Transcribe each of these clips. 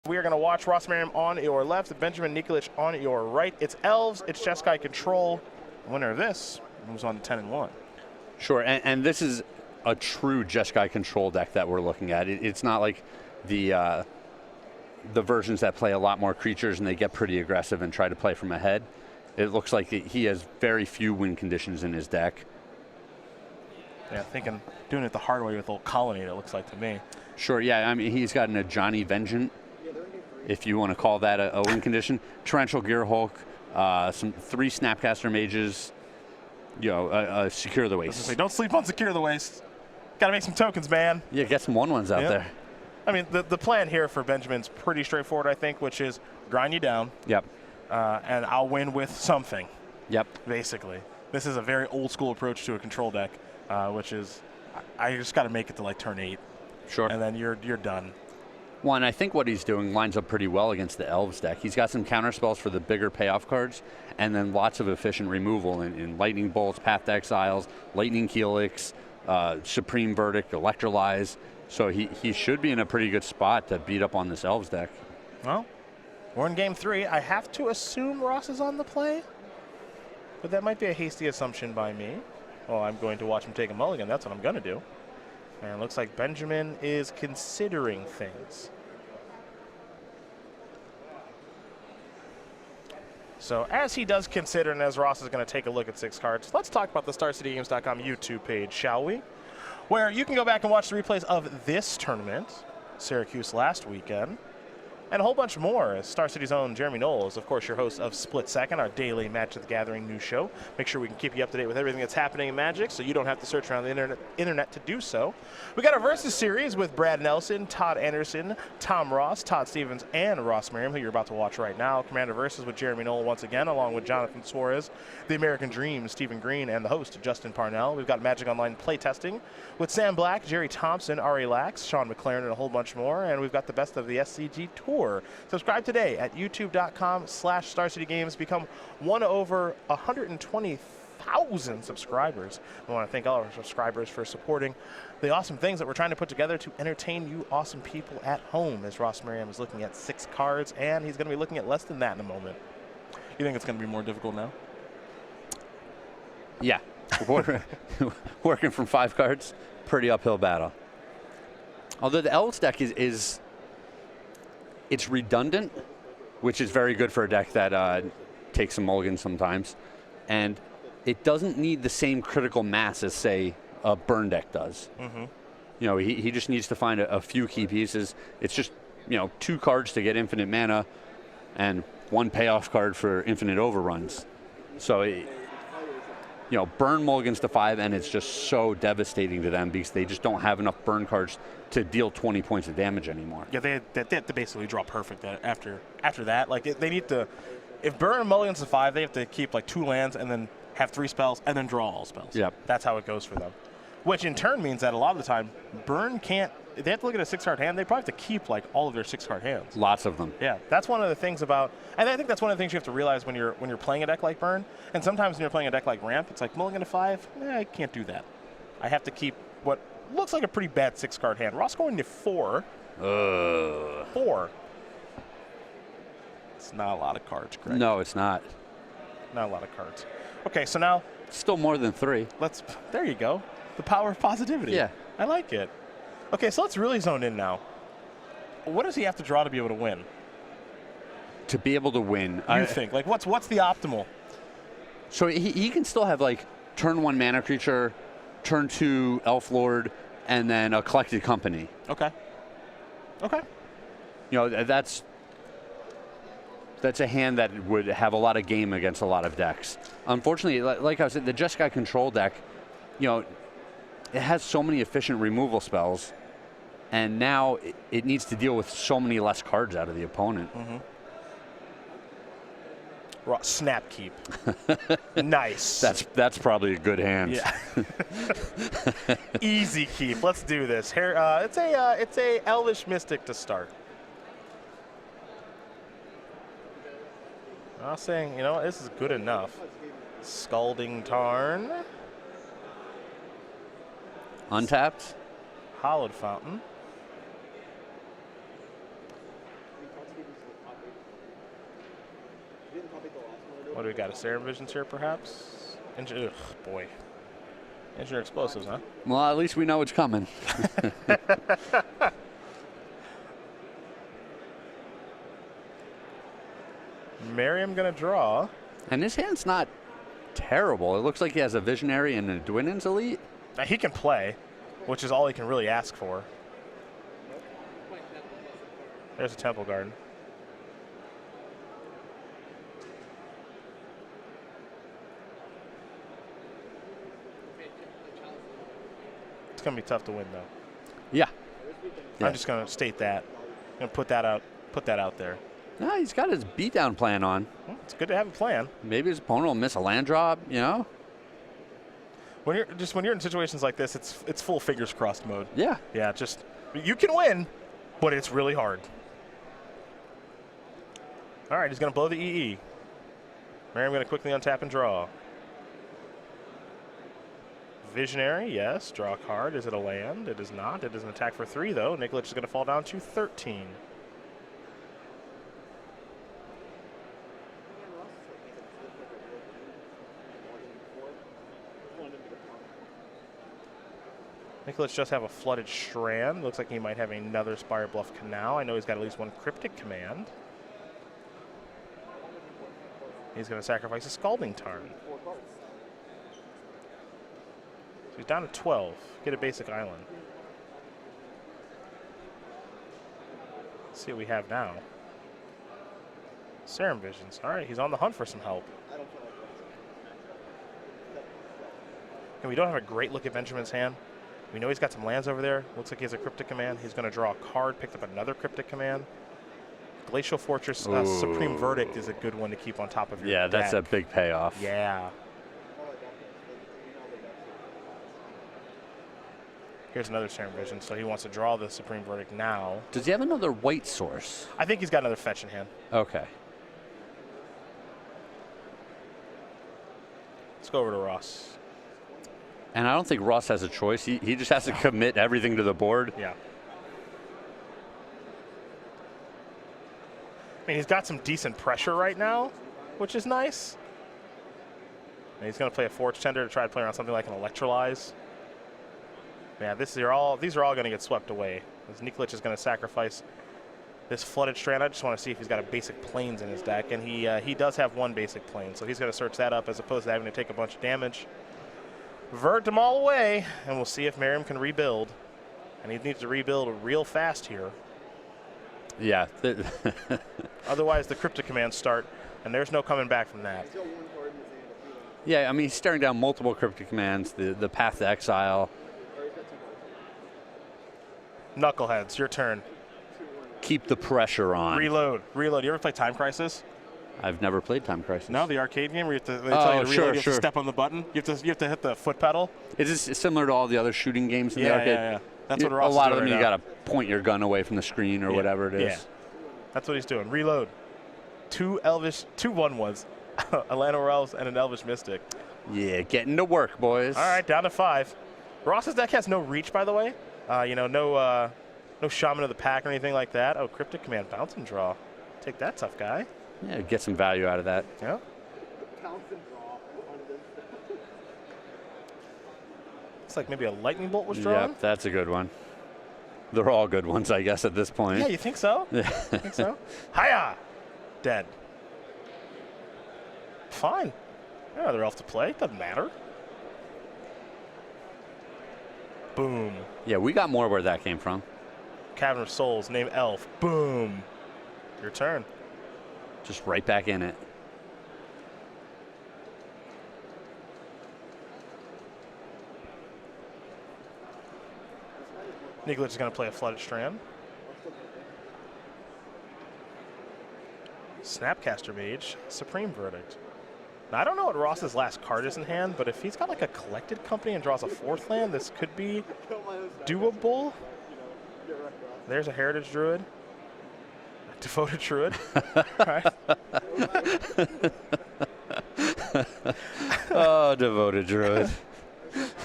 We are going to watch Ross Merriam on your left, Benjamin Nikolich on your right. It's Elves, it's Jeskai Control. The winner of this moves on to 10-1. Sure, and this is a true Jeskai Control deck that we're looking at. It's not like the versions that play a lot more creatures and they get pretty aggressive and try to play from ahead. It looks like he has very few win conditions in his deck. Yeah, doing it the hard way with Old Colony, it looks like to me. Sure, yeah, I mean, he's got an Ajani Vengeant, if you want to call that a win condition. Torrential Gearhulk, some 3 Snapcaster Mages, Secure the Waste. Don't sleep on Secure the Waste. Got to make some tokens, man. Yeah, get some 1/1s out there. I mean, the plan here for Benjamin's pretty straightforward, I think, which is grind you down. Yep. And I'll win with something. Yep. Basically. This is a very old school approach to a control deck, which is I just got to make it to like turn 8. Sure. And then you're done. Well, and I think what he's doing lines up pretty well against the Elves deck. He's got some counter spells for the bigger payoff cards, and then lots of efficient removal in Lightning Bolts, Path to Exiles, Lightning Helix, Supreme Verdict, Electrolyze. So he should be in a pretty good spot to beat up on this Elves deck. Well, we're in game 3. I have to assume Ross is on the play, but that might be a hasty assumption by me. Well, I'm going to watch him take a mulligan. That's what I'm going to do. And it looks like Benjamin is considering things. So as he does consider, and as Ross is going to take a look at 6 cards, let's talk about the StarCityGames.com YouTube page, shall we? Where you can go back and watch the replays of this tournament, Syracuse last weekend, and a whole bunch more. Star City's own Jeremy Knowles, of course, your host of Split Second, our daily Magic the Gathering news show. Make sure we can keep you up to date with everything that's happening in Magic, so you don't have to search around the internet to do so. We got our Versus series with Brad Nelson, Todd Anderson, Tom Ross, Todd Stevens, and Ross Merriam, who you're about to watch right now. Commander Versus with Jeremy Knowles once again, along with Jonathan Suarez, the American Dream, Stephen Green, and the host, Justin Parnell. We've got Magic Online playtesting with Sam Black, Jerry Thompson, Ari Lax, Sean McLaren, and a whole bunch more. And we've got the best of the SCG Tour. Subscribe today at youtube.com/StarCityGames. Become one over 120,000 subscribers. I want to thank all our subscribers for supporting the awesome things that we're trying to put together to entertain you awesome people at home, as Ross Merriam is looking at 6 cards, and he's going to be looking at less than that in a moment. You think it's going to be more difficult now? Yeah. Working from 5 cards, pretty uphill battle. Although the Elves deck is it's redundant, which is very good for a deck that takes some mulligans sometimes. And it doesn't need the same critical mass as, say, a burn deck does. Mm-hmm. He just needs to find a few key pieces. It's just, 2 cards to get infinite mana and 1 payoff card for infinite overruns. So, burn mulligans to 5, and it's just so devastating to them because they just don't have enough burn cards to deal 20 points of damage anymore. Yeah, they have to basically draw perfect after that. Like, they need to, if burn mulligans to 5, they have to keep like 2 lands and then have 3 spells and then draw all spells. Yep. That's how it goes for them. Which in turn means that a lot of the time, burn can't, they have to look at a 6-card hand. They probably have to keep like all of their 6-card hands. Lots of them. Yeah, that's one of the things about, and I think that's one of the things you have to realize when you're playing a deck like burn. And sometimes when you're playing a deck like ramp, it's like mulligan to 5. I can't do that. I have to keep what looks like a pretty bad 6-card hand. Ross going to 4. 4. It's not a lot of cards, Greg. No, it's not. Not a lot of cards. Okay, so now still more than 3. There you go. The power of positivity. Yeah. I like it. Okay, so let's really zone in now. What does he have to draw to be able to win? To be able to win, you think? Like, what's the optimal? So he can still have like turn 1 mana creature, turn 2 Elf Lord, and then a Collected Company. Okay. That's a hand that would have a lot of game against a lot of decks. Unfortunately, like I said, the Jeskai Control deck, it has so many efficient removal spells, and now it needs to deal with so many less cards out of the opponent. Mm-hmm. Snap keep. Nice. That's probably a good hand. Yeah. Easy keep. Let's do this. Here, it's a Elvish Mystic to start. I'm saying, this is good enough. Scalding Tarn. Untapped. Hallowed Fountain. What do we got? A Serum Visions here, perhaps? Ugh, boy. Engineer Explosives, huh? Well, at least we know it's coming. Merriam going to draw. And his hand's not terrible. It looks like he has a Visionary and a Dwinnen's Elite. Now, he can play, which is all he can really ask for. There's a Temple Garden. It's going to be tough to win, though. Yeah. I'm just going to state that. I'm going to put that out there. No, he's got his beatdown plan on. Well, it's good to have a plan. Maybe his opponent will miss a land drop, you know? When you're in situations like this, it's full fingers crossed mode. Yeah. Yeah, just you can win, but it's really hard. All right, he's going to blow the EE. Merriam going to quickly untap and draw. Visionary, yes. Draw a card. Is it a land? It is not. It is an attack for 3, though. Nikolich is going to fall down to 13. Nikolich just have a Flooded Strand. Looks like he might have another Spire Bluff Canal. I know he's got at least one Cryptic Command. He's going to sacrifice a Scalding Tarn. So he's down to 12. Get a basic island. Let's see what we have now. Serum Visions. All right, he's on the hunt for some help. And we don't have a great look at Benjamin's hand. We know he's got some lands over there. Looks like he has a Cryptic Command. He's going to draw a card, picked up another Cryptic Command. Glacial Fortress Supreme Verdict is a good one to keep on top of your Yeah, deck. that's a big payoff. Yeah. Here's another Serum Vision, so he wants to draw the Supreme Verdict now. Does he have another white source? I think he's got another fetch in hand. Okay. Let's go over to Ross. And I don't think Ross has a choice. He just has to commit everything to the board. Yeah. I mean, he's got some decent pressure right now, which is nice. And he's going to play a Forge Tender to try to play around something like an Electrolyze. Yeah, these are all going to get swept away. As Nikolich is going to sacrifice this Flooded Strand. I just want to see if he's got a basic Plains in his deck, and he does have one basic Plain, so he's going to search that up as opposed to having to take a bunch of damage. Vert them all away, and we'll see if Merriam can rebuild. And he needs to rebuild real fast here. Yeah. Otherwise, the Cryptic Commands start, and there's no coming back from that. Yeah, I mean, he's staring down multiple Cryptic Commands, the Path to Exile. Knuckleheads, your turn. Keep the pressure on. Reload. Reload. You ever play Time Crisis? I've never played Time Crisis. No, the arcade game where they tell you to reload, you have to step on the button. You have to hit the foot pedal. Is this similar to all the other shooting games in the arcade? Yeah. That's what Ross a lot of is them, doing you right got to point your gun away from the screen or whatever it is. Yeah, that's what he's doing. Reload. 2 1/1s, a Land of Elves and an Elvish Mystic. Yeah, getting to work, boys. All right, down to 5. Ross's deck has no reach, by the way. No Shaman of the Pack or anything like that. Oh, Cryptic Command, bounce and draw. Take that, tough guy. Yeah, get some value out of that. Yeah. It's like maybe a Lightning Bolt was drawn. Yeah, that's a good one. They're all good ones, I guess, at this point. Yeah, you think so? Yeah. You think so? Hiya! Dead. Fine. Another elf to play. Doesn't matter. Boom. Yeah, we got more where that came from. Cavern of Souls, name elf. Boom. Your turn. Just right back in it. Nikolich is going to play a Flooded Strand. Snapcaster Mage, Supreme Verdict. Now, I don't know what Ross's last card is in hand, but if he's got like a Collected Company and draws a 4th land, this could be doable. There's a Heritage Druid. A Devoted Druid. All right. Oh, Devoted Druid.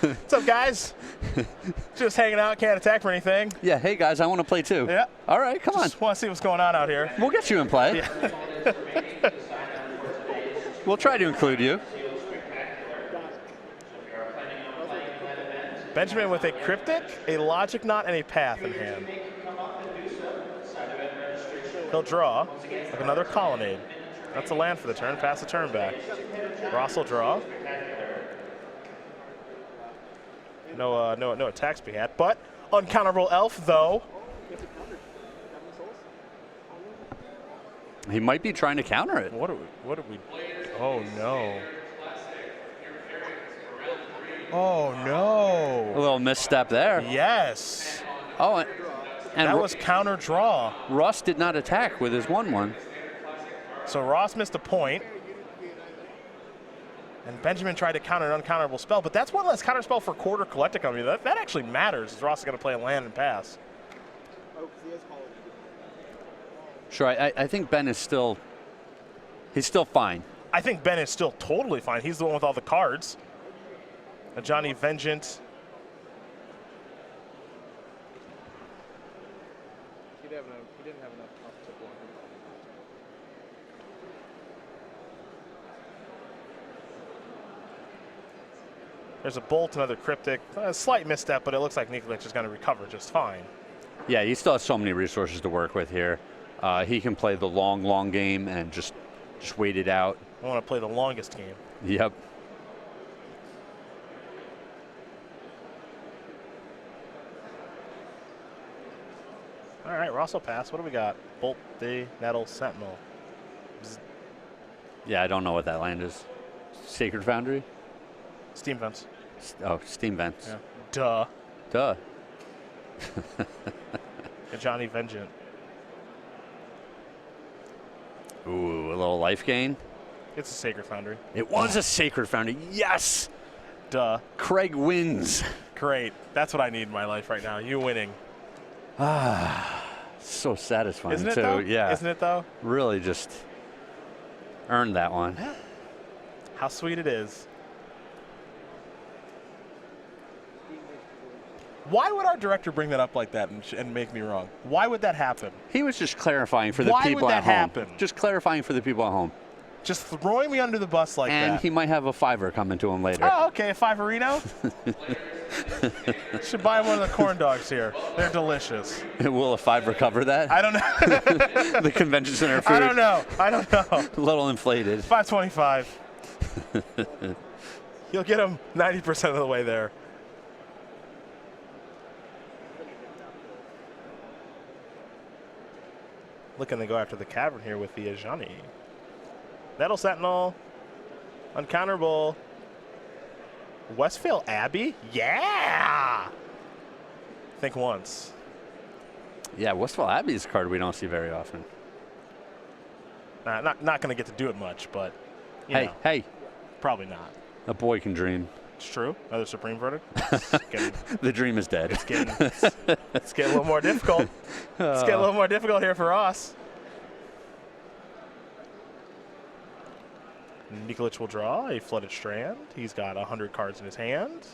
What's up, guys? Just hanging out, can't attack for anything. Yeah, hey guys, I want to play too. Yeah. All right, come on. Just want to see what's going on out here. We'll get you in play. Yeah. We'll try to include you. Benjamin with a Cryptic, a Logic Knot, and a Path in hand. He'll draw like another Colonnade. That's a land for the turn. Pass the turn back. Ross will draw. No attacks to be had, but uncounterable Elf though. He might be trying to counter it. What are we? Oh no. Oh no. A little misstep there. Yes. Oh, and that was counter draw. Ross did not attack with his 1/1. So Ross missed a point. And Benjamin tried to counter an uncounterable spell, but that's one less counter spell for quarter collecting on me. That actually matters, as Ross is going to play a land and pass. Sure, I think Ben is still, he's still fine. I think Ben is still totally fine. He's the one with all the cards. A Johnny Vengeance. He didn't have enough to block him. There's a Bolt, another Cryptic. A slight misstep, but it looks like Nikolich is going to recover just fine. Yeah, he still has so many resources to work with here. He can play the long game and just wait it out. I want to play the longest game. Yep. All right, Ross will pass. What do we got? Bolt, the Nettle, Sentinel. Yeah, I don't know what that land is. Sacred Foundry? Steam Vents. Oh, Steam Vents. Yeah. Duh. Duh. A Johnny Vengeant. Ooh, a little life gain. It's a Sacred Foundry. It was a Sacred Foundry. Yes! Duh. Craig wins. Great. That's what I need in my life right now. You winning. So satisfying, Isn't it, too. though? Yeah. Isn't it, though? Really just earned that one. How sweet it is. Why would our director bring that up like that and make me wrong? Why would that happen? He was just clarifying for the Why people would at that home. happen? Just clarifying for the people at home. Just throwing me under the bus like And that. he might have a $5 coming to him later. Oh, okay, a Fiverino? Should buy one of the corn dogs here. They're delicious. Will a $5 cover that? I don't know. The convention center food. I don't know. A little inflated. $5.25. You'll get them 90% of the way there. Looking to go after the Cavern here with the Ajani. Nettle Sentinel. Uncounterable. Westphal Abbey? Yeah! Think once. Yeah, Westphal Abbey is a card we don't see very often. Not going to get to do it much, but you know, Hey. probably not. A boy can dream. It's true. Another Supreme Verdict. The dream is dead. It's getting a little more difficult. It's getting a little more difficult here for us. Nikolich will draw a Flooded Strand. He's got 100 cards in his hand.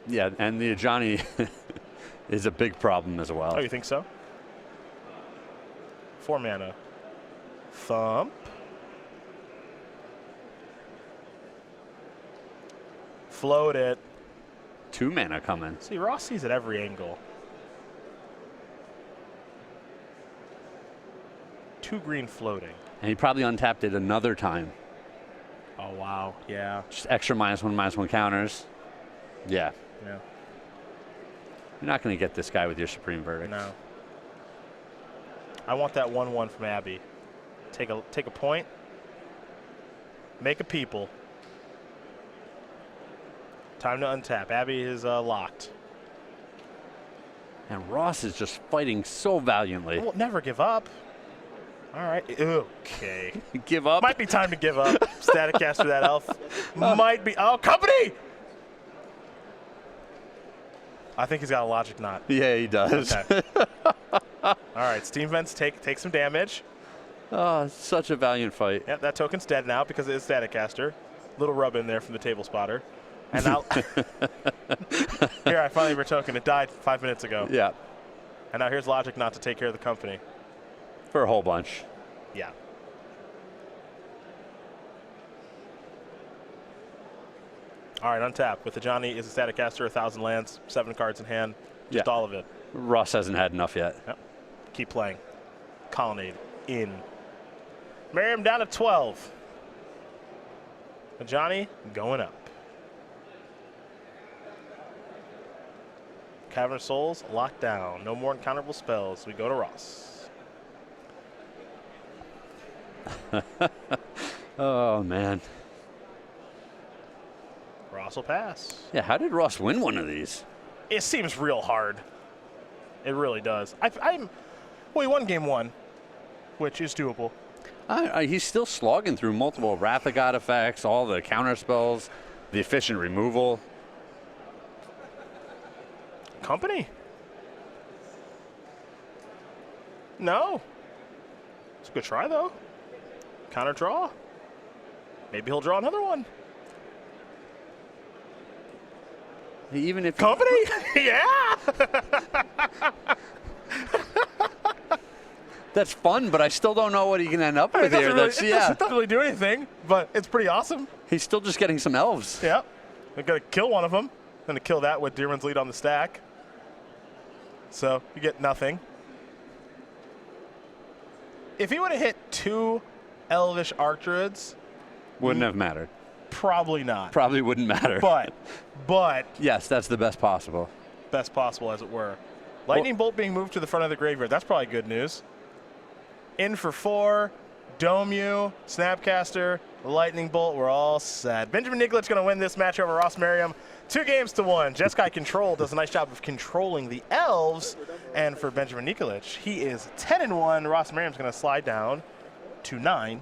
Yeah, and the Ajani is a big problem as well. Oh, you think so? 4 mana. Thump. Float it. 2 mana coming. See, Ross sees at every angle. 2 green floating. And he probably untapped it another time. Oh, wow. Yeah. Just extra -1/-1 counters. Yeah. Yeah. You're not going to get this guy with your Supreme Verdict. No. I want that 1/1 from Abby. Take a point. Make a people. Time to untap. Abby is locked. And Ross is just fighting so valiantly. We'll never give up. All right. Okay. Give up? Might be time to give up. Static caster that elf. Might be. Oh, company! I think he's got a Logic Knot. Yeah, he does. Okay. All right. Steam Vents take some damage. Oh, such a valiant fight. Yep, that token's dead now because it is Static Caster. Little rub in there from the table spotter. And now, here, I finally retoken. It died 5 minutes ago. Yeah, And now here's Logic Knot to take care of the company. for a whole bunch. Yeah. All right, untap. With the Johnny is a static caster, 1,000 lands, 7 cards in hand. Just Yeah. all of it. Ross hasn't had enough yet. Yep. Keep playing. Colonnade in. Merriam down to 12. The Johnny going up. Cavern of Souls locked down. No more uncounterable spells. We go to Ross. Oh, man. Ross will pass. Yeah, how did Ross win one of these? It seems real hard. It really does. Well, he won game 1, which is doable. He's still slogging through multiple Wrath of God effects, all the counter spells, the efficient removal. Company? No. It's a good try, though. Counter draw. Maybe he'll draw another one. Even if Company? Yeah. that's fun, but I still don't know what he can end up It with doesn't here. really, That's it yeah. doesn't really do anything, but it's pretty awesome. He's still just getting some elves. Yeah. They're going to kill one of them. Going to kill that with Deerman's Lead on the stack. So you get nothing. If he would have hit 2 Elvish Archdruids, Wouldn't have mattered. probably not. Probably wouldn't matter. But yes, that's the best possible. best possible, as it were. Lightning Bolt being moved to the front of the graveyard. That's probably good news. In for 4. Dome you, Snapcaster, Lightning Bolt. We're all set. Benjamin Nikolich going to win this match over Ross Merriam. 2-1. Jeskai Control does a nice job of controlling the elves. And for Benjamin Nikolich, he is 10-1. Ross Merriam's going to slide down to 9-2.